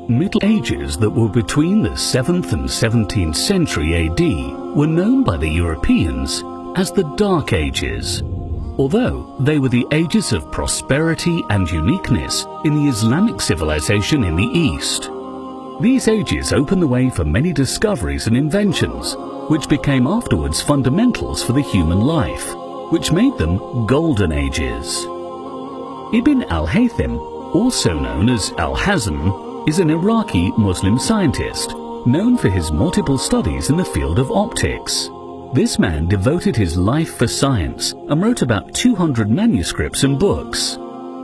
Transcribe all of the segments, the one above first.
Middle Ages that were between the 7th and 17th century AD were known by the Europeans as the Dark Ages, although they were the ages of prosperity and uniqueness in the Islamic civilization in the East. These ages opened the way for many discoveries and inventions, which became afterwards fundamentals for the human life, which made them Golden Ages. Ibn al-Haytham, also known as al-Hazm, is an Iraqi Muslim scientist, known for his multiple studies in the field of optics. This man devoted his life for science and wrote about 200 manuscripts and books.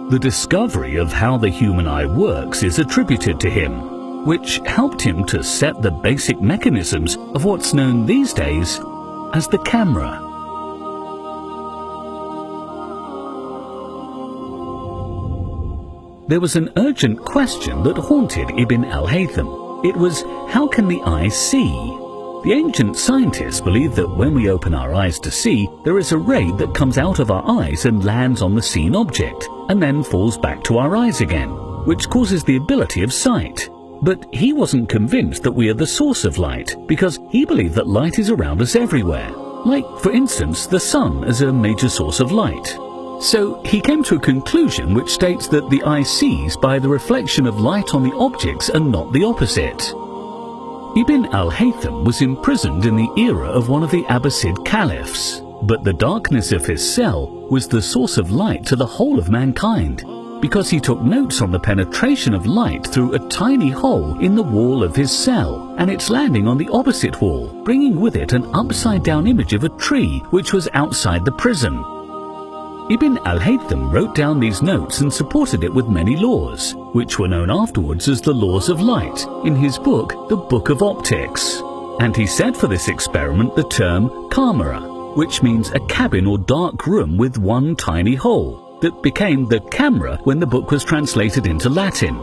The discovery of how the human eye works is attributed to him, which helped him to set the basic mechanisms of what's known these days as the camera. There was an urgent question that haunted Ibn al-Haytham. It was, how can the eye see? The ancient scientists believed that when we open our eyes to see, there is a ray that comes out of our eyes and lands on the seen object, and then falls back to our eyes again, which causes the ability of sight. But he wasn't convinced that we are the source of light, because he believed that light is around us everywhere, like, for instance, the sun as a major source of light. So he came to a conclusion which states that the eye sees by the reflection of light on the objects and not the opposite. Ibn al-Haytham was imprisoned in the era of one of the Abbasid caliphs, but the darkness of his cell was the source of light to the whole of mankind, because he took notes on the penetration of light through a tiny hole in the wall of his cell and its landing on the opposite wall, bringing with it an upside-down image of a tree which was outside the prison. Ibn al-Haytham wrote down these notes and supported it with many laws, which were known afterwards as the Laws of Light, in his book, The Book of Optics. And he said for this experiment the term camera, which means a cabin or dark room with one tiny hole, that became the camera when the book was translated into Latin.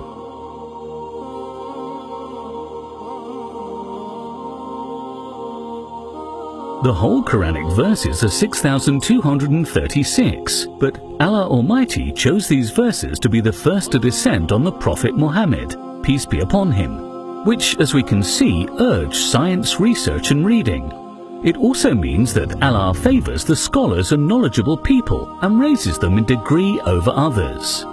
The whole Quranic verses are 6,236, but Allah Almighty chose these verses to be the first to descend on the Prophet Muhammad, peace be upon him, which, as we can see, urge science, research and reading. It also means that Allah favors the scholars and knowledgeable people and raises them in degree over others.